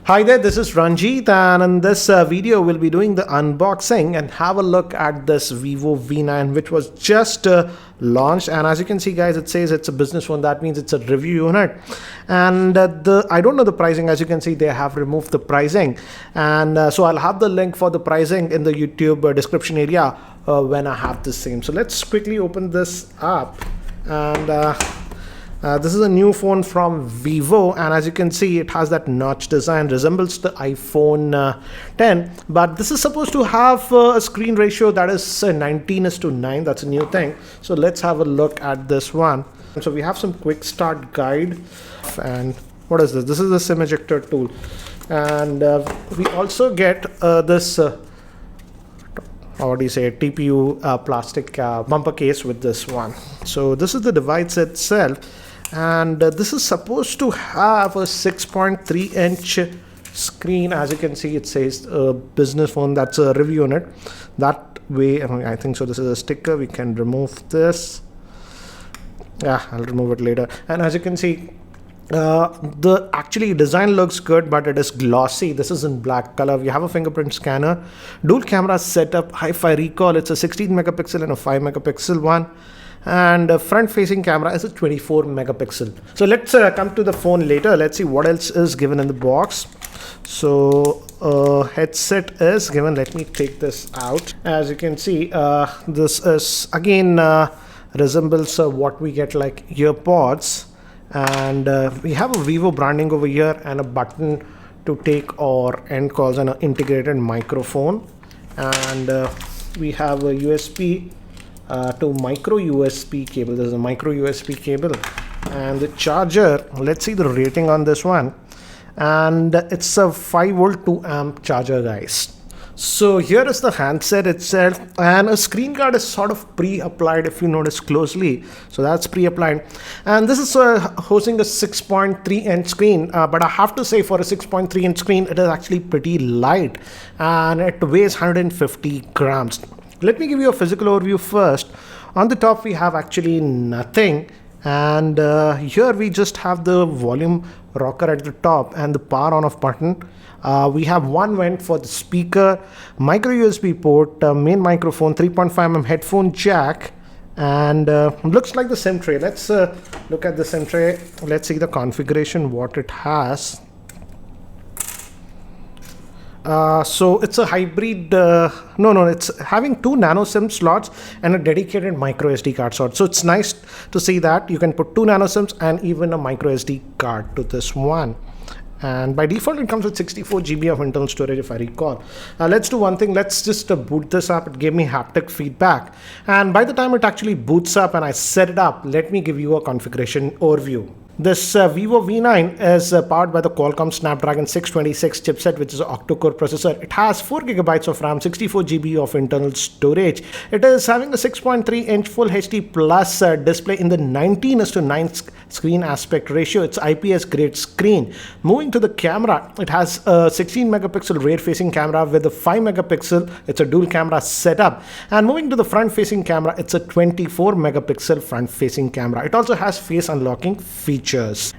Hi there, this is Ranjit, and in this video we'll be doing the unboxing and have a look at this Vivo V9 which was just launched. And as you can see guys, it says it's a business phone. That means it's a review unit, and I don't know the pricing. As you can see, they have removed the pricing, and so I'll have the link for the pricing in the YouTube description area when I have the same. So let's quickly open this up, and this is a new phone from Vivo, and as you can see, it has that notch design, resembles the iPhone 10, but this is supposed to have a screen ratio that is 19:9. That's a new thing. So let's have a look at this one. So we have some quick start guide, and what is this? This is the SIM ejector tool, and we also get this what do you say, TPU plastic bumper case with this one. So this is the device itself, and this is supposed to have a 6.3-inch screen. As you can see, it says business phone. That's a review unit. That way, I think so. This is a sticker. We can remove this. Yeah, I'll remove it later. And as you can see, the actually design looks good, but it is glossy. This is in black color. We have a fingerprint scanner, dual camera setup, hi-fi recall. It's a 16 megapixel and a 5 megapixel one, and a front facing camera is a 24 megapixel. So let's come to the phone later. Let's see what else is given in the box. So headset is given. Let me take this out. As you can see, this is again resembles what we get like earpods. And we have a Vivo branding over here and a button to take or end calls and an integrated microphone. And we have a USB to micro USB cable. There's a micro USB cable, and the charger. Let's see the rating on this one, and it's a 5-volt 2-amp charger, guys. So here is the handset itself, and a screen guard is sort of pre-applied if you notice closely. So that's pre-applied, and this is hosting a 6.3-inch screen, but I have to say, for a 6.3-inch screen, it is actually pretty light, and it weighs 150 grams. Let me give you a physical overview first. On the top we have actually nothing, and here we just have the volume rocker at the top and the power on off button. We have one vent for the speaker, micro USB port, main microphone, 3.5mm headphone jack, and looks like the SIM tray. Let's look at the SIM tray. Let's see the configuration, what it has. So it's a hybrid, it's having 2 nano SIM slots and a dedicated micro SD card slot. So it's nice to see that you can put 2 nano SIMs and even a micro SD card to this one. And by default, it comes with 64 GB of internal storage, if I recall. Let's do one thing. Let's just boot this up. It gave me haptic feedback. And by the time it actually boots up and I set it up, let me give you a configuration overview. This Vivo V9 is powered by the Qualcomm Snapdragon 626 chipset, which is an octa-core processor. It has 4 GB of RAM, 64 GB of internal storage. It is having a 6.3-inch Full HD Plus display in the 19:9 screen aspect ratio. It's IPS grade screen. Moving to the camera, it has a 16 megapixel rear-facing camera with a 5 megapixel. It's a dual camera setup. And moving to the front-facing camera, it's a 24 megapixel front-facing camera. It also has face unlocking features.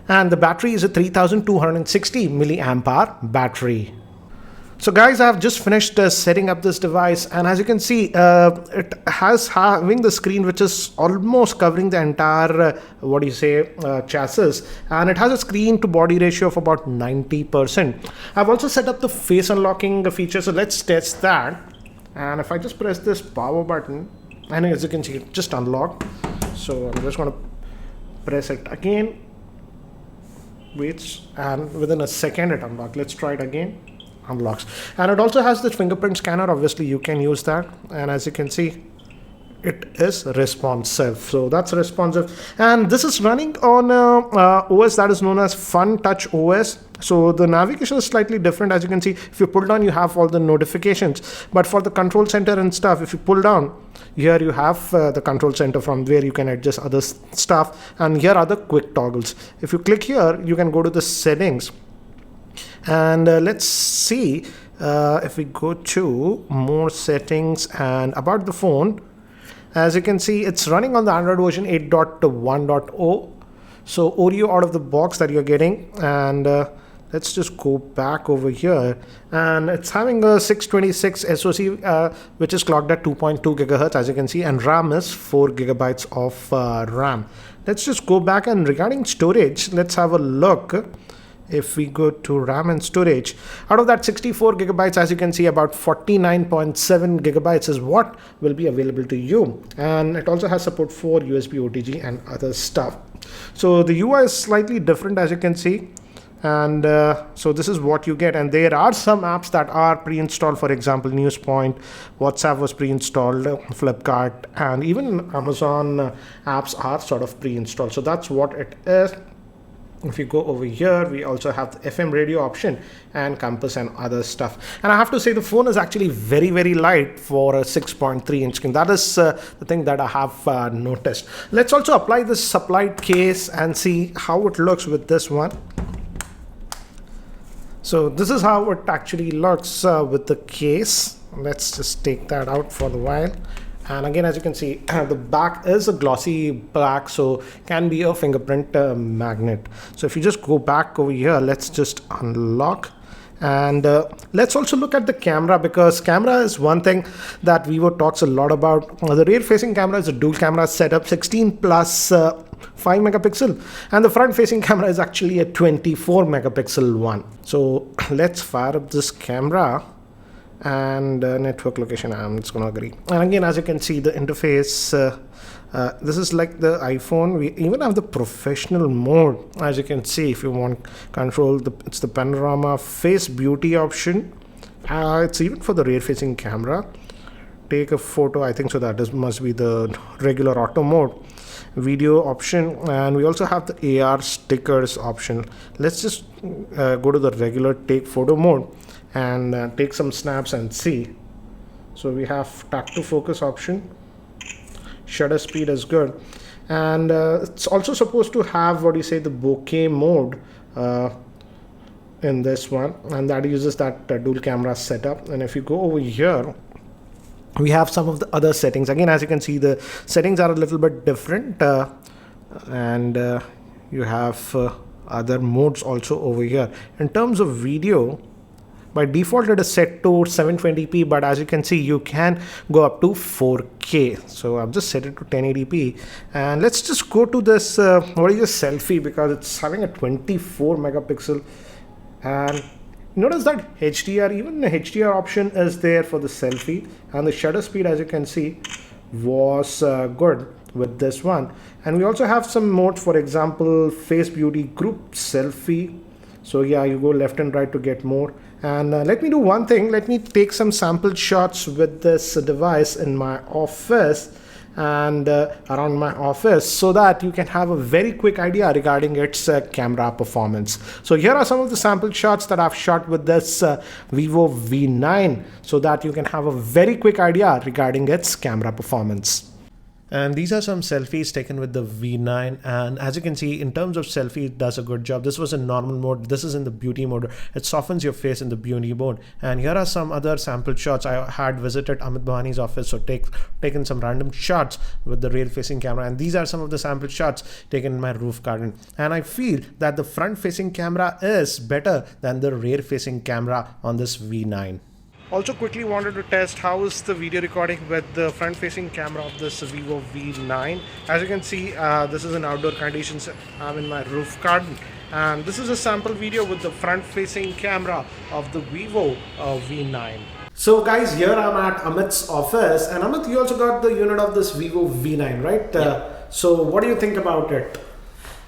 And the battery is a 3260 milliamp hour battery. So guys, I have just finished setting up this device, and as you can see, it has having the screen which is almost covering the entire chassis, and it has a screen to body ratio of about 90%. I've also set up the face unlocking feature, so let's test that. And if I just press this power button, and as you can see, it just unlocked. So I'm just going to press it again, waits, and within a second it unlocks. Let's try it again. Unlocks. And it also has the fingerprint scanner. Obviously you can use that, and as you can see, it is responsive. So that's responsive, and this is running on OS that is known as Fun Touch OS. So the navigation is slightly different. As you can see, if you pull down, you have all the notifications, but for the control center and stuff, if you pull down, here you have the control center from where you can adjust other stuff, and here are the quick toggles. If you click here, you can go to the settings, and let's see if we go to more settings and about the phone. As you can see, it's running on the Android version 8.1.0. So Oreo out of the box that you're getting, and Let's just go back over here, and it's having a 626 SoC, which is clocked at 2.2 gigahertz, as you can see, and RAM is 4 gigabytes of RAM. Let's just go back, and regarding storage, let's have a look. If we go to RAM and storage, out of that 64 gigabytes, as you can see, about 49.7 gigabytes is what will be available to you. And it also has support for USB OTG and other stuff. So the UI is slightly different, as you can see. And so this is what you get. And there are some apps that are pre-installed. For example, Newspoint, WhatsApp was pre-installed, Flipkart, and even Amazon apps are sort of pre-installed. So that's what it is. If you go over here, we also have the FM radio option and compass and other stuff. And I have to say the phone is actually very, very light for a 6.3 inch screen. That is the thing that I have noticed. Let's also apply this supplied case and see how it looks with this one. So this is how it actually looks with the case. Let's just take that out for the while. And again, as you can see, the back is a glossy black, so can be a fingerprint magnet. So if you just go back over here, let's just unlock. And let's also look at the camera, because camera is one thing that Vivo talks a lot about. The rear facing camera is a dual camera setup, 16 plus 5 megapixel, and the front facing camera is actually a 24 megapixel one. So let's fire up this camera. And network location, I'm just gonna agree. And again, as you can see, the interface, this is like the iPhone. We even have the professional mode, as you can see. If you want control, it's the panorama, face beauty option. It's even for the rear facing camera. Take a photo, I think so that must be the regular auto mode. Video option, and we also have the AR stickers option. Let's just go to the regular take photo mode and take some snaps and see. So we have tap to focus option. Shutter speed is good, and it's also supposed to have what you say the bokeh mode in this one, and that uses that dual camera setup. And if you go over here, we have some of the other settings. Again, as you can see, the settings are a little bit different, and you have other modes also over here. In terms of video, by default it is set to 720p, but as you can see, you can go up to 4K. So I've just set it to 1080p, and let's just go to this what is this selfie, because it's having a 24 megapixel. And notice that HDR, even the HDR option is there for the selfie, and the shutter speed, as you can see, was good with this one. And we also have some modes, for example, face beauty, group selfie. So yeah, you go left and right to get more. And let me do one thing. Let me take some sample shots with this device in my office and around my office, so that you can have a very quick idea regarding its camera performance. So here are some of the sample shots that I've shot with this Vivo V9, so that you can have a very quick idea regarding its camera performance. And these are some selfies taken with the V9, and as you can see, in terms of selfie, it does a good job. This was in normal mode, this is in the beauty mode. It softens your face in the beauty mode. And here are some other sample shots. I had visited Amit Bhawani's office, so taken some random shots with the rear facing camera, and these are some of the sample shots taken in my roof garden. And I feel that the front facing camera is better than the rear facing camera on this V9. Also quickly wanted to test how is the video recording with the front facing camera of this Vivo V9. As you can see, this is in outdoor conditions. I'm in my roof garden, and this is a sample video with the front facing camera of the Vivo V9. So guys, here I'm at Amit's office, and Amit, you also got the unit of this Vivo V9, right? Yeah. So what do you think about it?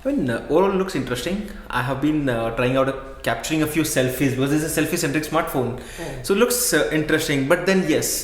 I mean, overall looks interesting. I have been trying out capturing a few selfies, because this is a selfie-centric smartphone. So it looks interesting. But then yes,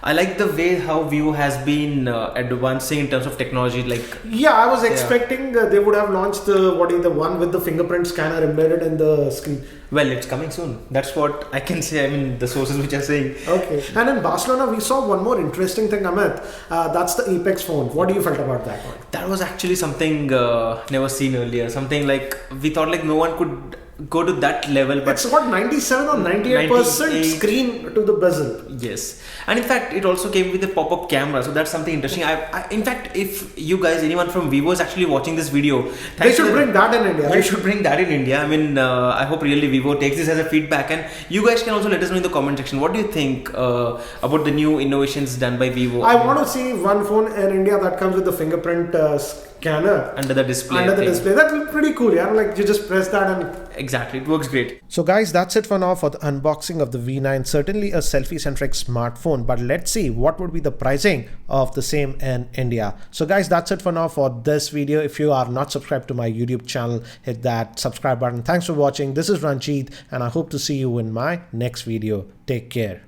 I like the way how Vivo has been advancing in terms of technology. Like, yeah, I was expecting they would have launched the one with the fingerprint scanner embedded in the screen. Well, it's coming soon. That's what I can say. I mean, the sources which are saying. Okay. And in Barcelona, we saw one more interesting thing, Amit. That's the Apex phone. What do you felt about that one? That was actually something never seen earlier. Something like we thought like no one could go to that level. But it's got 97 or 98% 98. screen to the bezel. Yes, and in fact, it also came with a pop-up camera, so that's something interesting. In fact, if you guys, anyone from Vivo is actually watching this video, They should bring that in India. You should bring that in India. I mean, I hope really Vivo takes this as a feedback, and you guys can also let us know in the comment section. What do you think about the new innovations done by Vivo? I want to see one phone in India that comes with the fingerprint scanner under the display. That looks pretty cool. Yeah, like you just press that and exactly, it works great. So guys, that's it for now for the unboxing of the V9. Certainly a selfie-centric smartphone, but let's see what would be the pricing of the same in India. So guys, that's it for now for this video. If you are not subscribed to my YouTube channel, hit that subscribe button. Thanks for watching. This is Ranjit, and I hope to see you in my next video. Take care.